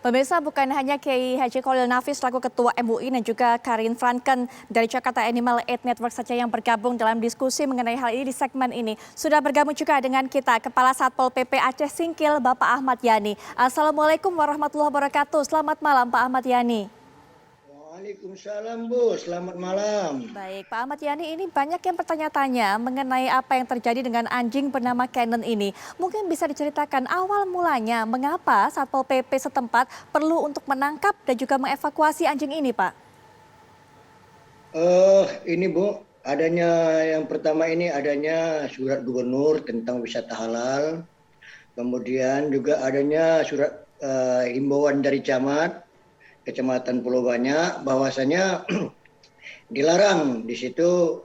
Pemirsa, bukan hanya Kiai Haji Khalil Nafis selaku Ketua MUI dan juga Karin Franken dari Jakarta Animal Aid Network saja yang bergabung dalam diskusi mengenai hal ini di segmen ini. Sudah bergabung juga dengan kita Kepala Satpol PP Aceh Singkil, Bapak Ahmad Yani. Assalamualaikum warahmatullahi wabarakatuh. Selamat malam Pak Ahmad Yani. Waalaikumsalam Bu, selamat malam. Baik, Pak Ahmad Yani, ini banyak yang bertanya-tanya mengenai apa yang terjadi dengan anjing bernama Cannon ini. Mungkin bisa diceritakan awal mulanya mengapa Satpol PP setempat perlu untuk menangkap dan juga mengevakuasi anjing ini, Pak? Ini Bu, adanya yang pertama ini adanya surat gubernur tentang wisata halal. Kemudian juga adanya surat himbauan dari camat, Kecamatan Pulau Banyak, bahwasanya dilarang di situ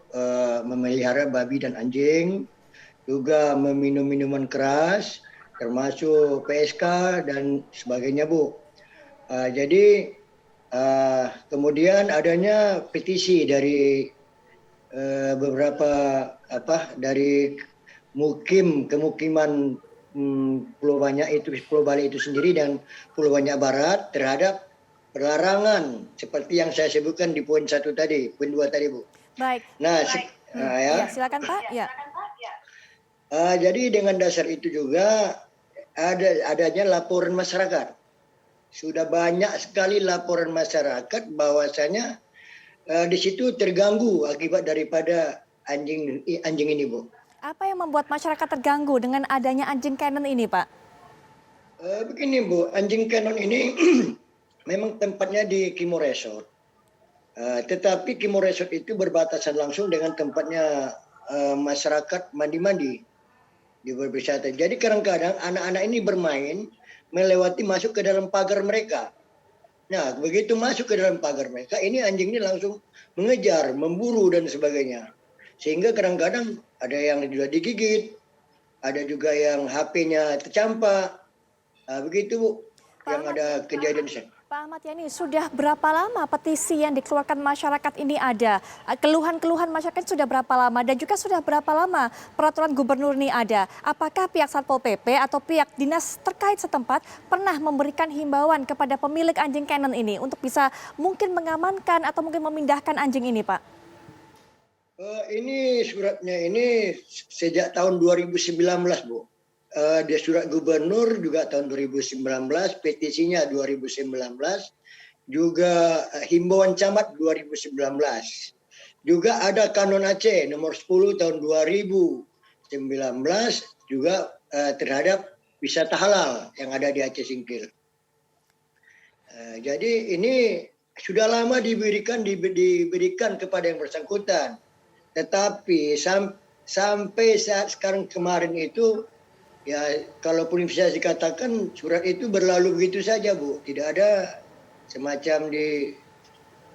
memelihara babi dan anjing, juga meminum minuman keras, termasuk PSK dan sebagainya, Bu. Jadi kemudian adanya petisi dari beberapa dari kemukiman Pulau Banyak itu, Pulau Bali itu sendiri dan Pulau Banyak Barat terhadap pelarangan seperti yang saya sebutkan di poin 1 tadi, poin 2 tadi, Bu. Baik. Nah, Ya, ya. silakan Pak. Ya. Jadi dengan dasar itu juga adanya laporan masyarakat. Sudah banyak sekali laporan masyarakat bahwasanya di situ terganggu akibat daripada anjing ini, Bu. Apa yang membuat masyarakat terganggu dengan adanya anjing Cannon ini, Pak? Begini, Bu, anjing Cannon ini memang tempatnya di Kimo Resort. Tetapi Kimo Resort itu berbatasan langsung dengan tempatnya masyarakat mandi-mandi di berwisata. Jadi kadang-kadang anak-anak ini bermain melewati masuk ke dalam pagar mereka. Nah, begitu masuk ke dalam pagar mereka, ini anjing ini langsung mengejar, memburu dan sebagainya. Sehingga kadang-kadang ada yang sudah digigit, ada juga yang HP-nya tercampak. Begitu, Bu, yang ada kejadian di sana. Pak Ahmad Yani, sudah berapa lama petisi yang dikeluarkan masyarakat ini ada? Keluhan-keluhan masyarakat sudah berapa lama dan juga sudah berapa lama peraturan gubernur ini ada? Apakah pihak Satpol PP atau pihak dinas terkait setempat pernah memberikan himbauan kepada pemilik anjing Cannon ini untuk bisa mungkin mengamankan atau mungkin memindahkan anjing ini, Pak? Ini suratnya ini sejak tahun 2019, Bu. Dia surat gubernur juga tahun 2019, petisinya 2019, juga himbauan camat 2019. Juga ada Kanon Aceh nomor 10 tahun 2019 juga terhadap wisata halal yang ada di Aceh Singkil. Jadi ini sudah lama diberikan kepada yang bersangkutan. Tetapi sampai saat sekarang kemarin itu, ya, kalaupun bisa dikatakan surat itu berlalu begitu saja, Bu. Tidak ada semacam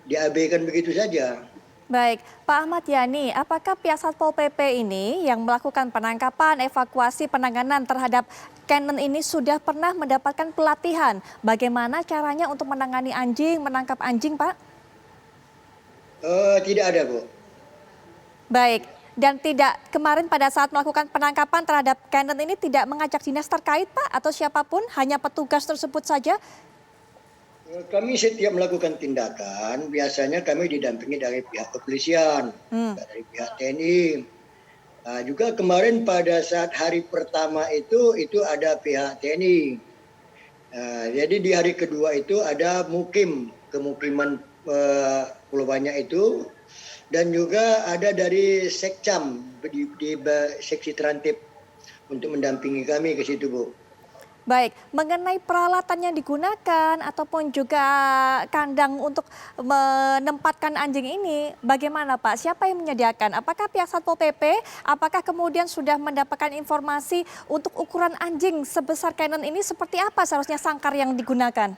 diabaikan begitu saja. Baik, Pak Ahmad Yani, apakah pihak Satpol PP ini yang melakukan penangkapan, evakuasi, penanganan terhadap Cannon ini sudah pernah mendapatkan pelatihan? Bagaimana caranya untuk menangani anjing, menangkap anjing, Pak? Tidak ada, Bu. Baik. Dan tidak kemarin pada saat melakukan penangkapan terhadap Cannon ini tidak mengajak dinas terkait, Pak, atau siapapun, hanya petugas tersebut saja? Kami setiap melakukan tindakan, biasanya kami didampingi dari pihak kepolisian, dari pihak TNI. Juga kemarin pada saat hari pertama itu ada pihak TNI. Jadi di hari kedua itu ada kemukiman Pulau Banyak itu, dan juga ada dari Sekcam di seksi terantip untuk mendampingi kami ke situ, Bu. Baik, mengenai peralatan yang digunakan ataupun juga kandang untuk menempatkan anjing ini, bagaimana Pak? Siapa yang menyediakan? Apakah pihak Satpol PP? Apakah kemudian sudah mendapatkan informasi untuk ukuran anjing sebesar Cannon ini seperti apa seharusnya sangkar yang digunakan?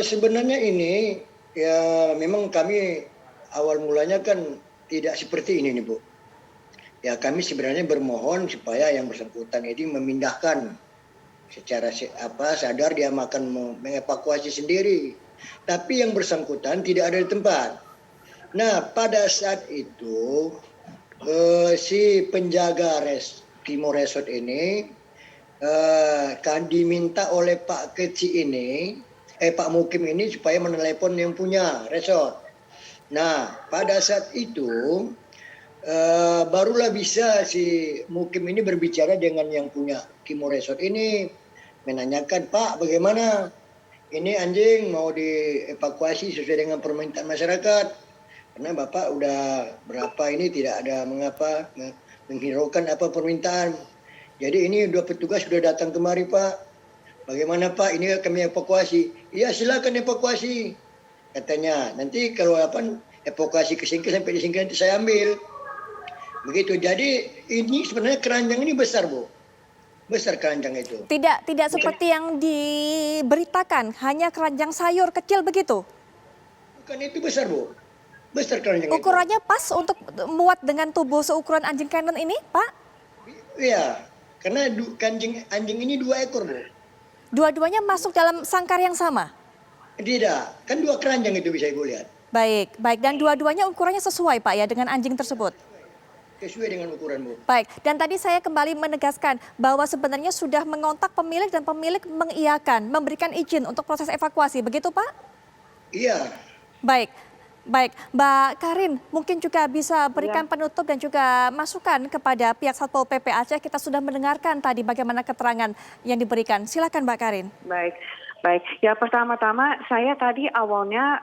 Sebenarnya ini ya memang kami awal mulanya kan tidak seperti ini nih, Bu. Ya kami sebenarnya bermohon supaya yang bersangkutan ini memindahkan secara sadar, dia akan mengevakuasi sendiri. Tapi yang bersangkutan tidak ada di tempat. Nah pada saat itu si penjaga Kimo Resort ini kan diminta oleh Pak Keci ini, Pak Mukim ini supaya menelepon yang punya resort. Nah, pada saat itu barulah bisa si Mukim ini berbicara dengan yang punya Kimo Resort ini, menanyakan, Pak, bagaimana ini anjing mau dievakuasi sesuai dengan permintaan masyarakat. Karena Bapak udah berapa ini tidak ada mengapa menghiraukan apa permintaan. Jadi ini dua petugas sudah datang kemari, Pak. Bagaimana, Pak? Ini kami evakuasi. Iya, silakan evakuasi. Katanya, nanti kalau evakuasi ke Singkil sampai di Singkil nanti saya ambil. Begitu. Jadi ini sebenarnya keranjang ini besar, Bu. Besar keranjang itu. Tidak seperti yang diberitakan, hanya keranjang sayur kecil begitu? Bukan, itu besar, Bu. Besar keranjang itu. Ukurannya pas untuk muat dengan tubuh seukuran anjing Cannon ini, Pak? Iya, karena anjing ini 2 ekor, Bu. Dua-duanya masuk dalam sangkar yang sama? Tidak, kan 2 keranjang itu bisa Ibu lihat. Baik. Dan dua-duanya ukurannya sesuai, Pak, ya, dengan anjing tersebut? Sesuai dengan ukuran, Bu. Baik, dan tadi saya kembali menegaskan bahwa sebenarnya sudah mengontak pemilik dan pemilik mengiyakan, memberikan izin untuk proses evakuasi, begitu Pak? Iya. Baik. Mbak Karin, mungkin juga bisa berikan penutup dan juga masukan kepada pihak Satpol PP Aceh. Kita sudah mendengarkan tadi bagaimana keterangan yang diberikan. Silakan Mbak Karin. Baik. Ya pertama-tama saya tadi awalnya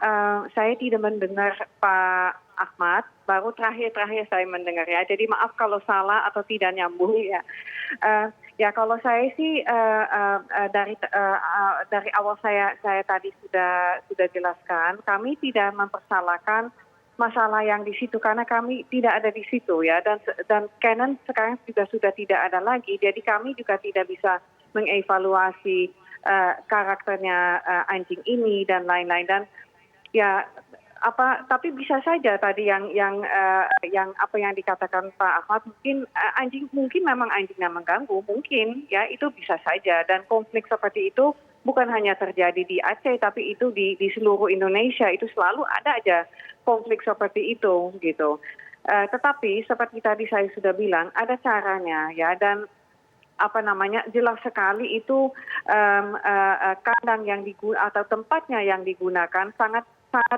saya tidak mendengar Pak Ahmad, baru terakhir saya mendengar ya. Jadi maaf kalau salah atau tidak nyambung ya. Ya kalau saya sih dari awal saya tadi sudah jelaskan, kami tidak mempersalahkan masalah yang di situ karena kami tidak ada di situ ya, dan Canon sekarang juga sudah tidak ada lagi, jadi kami juga tidak bisa mengevaluasi karakternya anjing ini dan lain-lain. Dan ya tapi bisa saja tadi yang apa yang dikatakan Pak Ahmad, mungkin memang anjingnya mengganggu, mungkin ya, itu bisa saja. Dan konflik seperti itu bukan hanya terjadi di Aceh, tapi itu di seluruh Indonesia, itu selalu ada aja konflik seperti itu gitu. Tetapi seperti tadi saya sudah bilang, ada caranya ya, dan jelas sekali itu kandang yang atau tempatnya yang digunakan sangat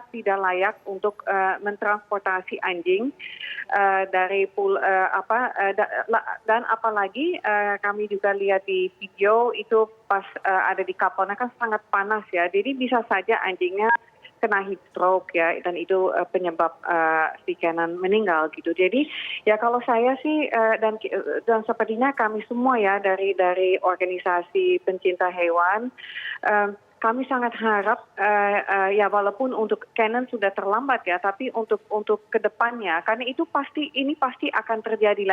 tidak layak untuk mentransportasi anjing dari dan apalagi kami juga lihat di video itu pas ada di kapalnya kan sangat panas ya, jadi bisa saja anjingnya kena heat stroke ya, dan itu penyebab si Canon meninggal gitu. Jadi ya kalau saya sih dan sepertinya kami semua ya dari organisasi pencinta hewan, kami sangat harap ya walaupun untuk Canon sudah terlambat ya, tapi untuk kedepannya, karena ini pasti akan terjadi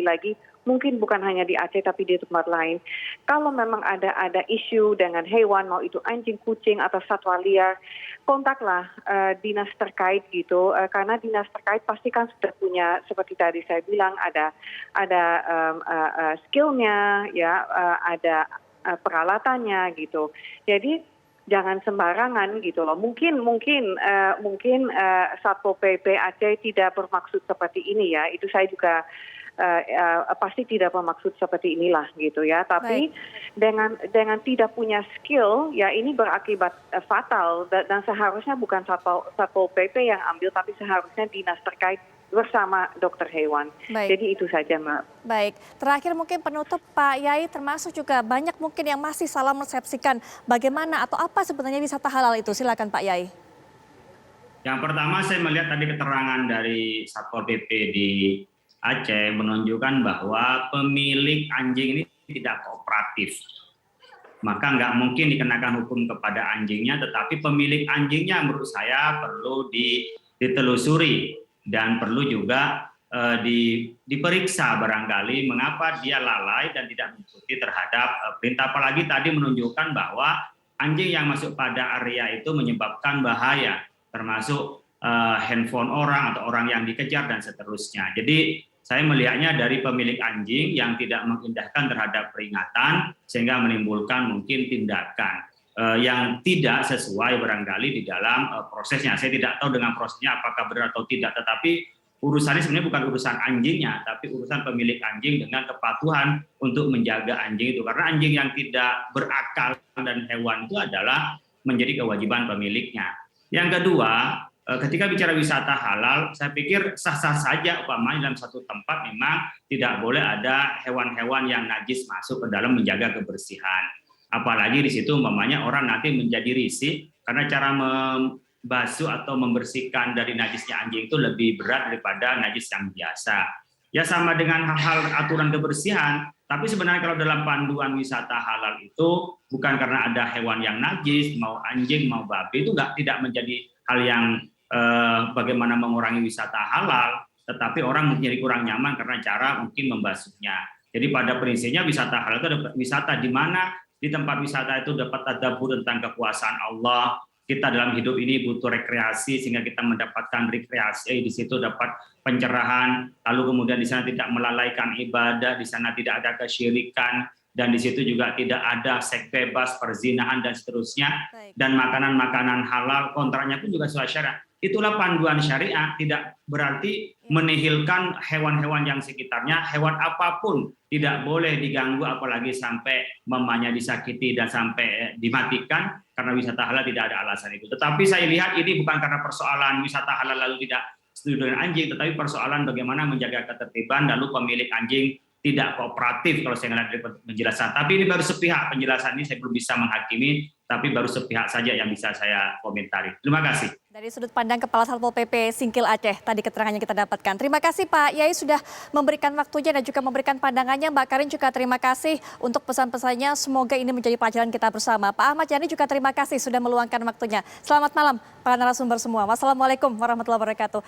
lagi, mungkin bukan hanya di Aceh tapi di tempat lain. Kalau memang ada isu dengan hewan, mau itu anjing, kucing atau satwa liar, kontaklah dinas terkait gitu, karena dinas terkait pasti kan sudah punya, seperti tadi saya bilang, ada skillnya ya, ada peralatannya gitu. Jadi jangan sembarangan gitu loh. Mungkin Satpol PP Aceh tidak bermaksud seperti ini ya. Itu saya juga pasti tidak bermaksud seperti inilah gitu ya. Tapi dengan tidak punya skill ya, ini berakibat fatal, dan seharusnya bukan Satpol PP yang ambil, tapi seharusnya dinas terkait bersama dokter hewan. Jadi itu saja, Mbak. Baik, terakhir mungkin penutup Pak Yai, termasuk juga banyak mungkin yang masih salah persepsikan bagaimana atau apa sebenarnya wisata halal itu. Silakan Pak Yai. Yang pertama saya melihat tadi keterangan dari Satpol PP di Aceh menunjukkan bahwa pemilik anjing ini tidak kooperatif. Maka nggak mungkin dikenakan hukum kepada anjingnya, tetapi pemilik anjingnya menurut saya perlu ditelusuri. Dan perlu juga diperiksa barangkali mengapa dia lalai dan tidak mengikuti terhadap perintah. Apalagi tadi menunjukkan bahwa anjing yang masuk pada area itu menyebabkan bahaya, termasuk handphone orang atau orang yang dikejar dan seterusnya. Jadi saya melihatnya dari pemilik anjing yang tidak mengindahkan terhadap peringatan sehingga menimbulkan mungkin tindakan yang tidak sesuai barangkali di dalam prosesnya. Saya tidak tahu dengan prosesnya apakah benar atau tidak, tetapi urusannya sebenarnya bukan urusan anjingnya, tapi urusan pemilik anjing dengan kepatuhan untuk menjaga anjing itu. Karena anjing yang tidak berakal dan hewan itu adalah menjadi kewajiban pemiliknya. Yang kedua, ketika bicara wisata halal, saya pikir sah-sah saja umpamanya dalam satu tempat memang tidak boleh ada hewan-hewan yang najis masuk ke dalam menjaga kebersihan. Apalagi di situ umpamanya orang nanti menjadi risih karena cara membasuh atau membersihkan dari najisnya anjing itu lebih berat daripada najis yang biasa. Ya sama dengan hal-hal aturan kebersihan, tapi sebenarnya kalau dalam panduan wisata halal itu bukan karena ada hewan yang najis, mau anjing, mau babi, itu tidak menjadi hal yang bagaimana mengurangi wisata halal, tetapi orang menjadi kurang nyaman karena cara mungkin membasuhnya. Jadi pada prinsipnya wisata halal itu adalah wisata di mana di tempat wisata itu dapat tadabbur tentang kekuasaan Allah. Kita dalam hidup ini butuh rekreasi sehingga kita mendapatkan rekreasi, di situ dapat pencerahan, lalu kemudian di sana tidak melalaikan ibadah, di sana tidak ada kesyirikan, dan di situ juga tidak ada seks bebas, perzinahan dan seterusnya. Dan makanan-makanan halal kontraknya pun juga sesuai syariat. Itulah panduan syariat, tidak berarti menihilkan hewan-hewan yang sekitarnya, hewan apapun tidak boleh diganggu apalagi sampai mamanya disakiti dan sampai dimatikan karena wisata halal tidak ada alasan itu. Tetapi saya lihat ini bukan karena persoalan wisata halal lalu tidak setuju dengan anjing, tetapi persoalan bagaimana menjaga ketertiban lalu pemilik anjing tidak kooperatif kalau saya melihat dari penjelasan. Tapi ini baru sepihak penjelasan ini, saya belum bisa menghakimi, tapi baru sepihak saja yang bisa saya komentari. Terima kasih. Dari sudut pandang Kepala Satpol PP Singkil Aceh, tadi keterangannya kita dapatkan. Terima kasih Pak Yai sudah memberikan waktunya dan juga memberikan pandangannya. Mbak Karin juga terima kasih untuk pesan-pesannya. Semoga ini menjadi pelajaran kita bersama. Pak Ahmad Yani juga terima kasih sudah meluangkan waktunya. Selamat malam para narasumber semua. Wassalamualaikum warahmatullahi wabarakatuh.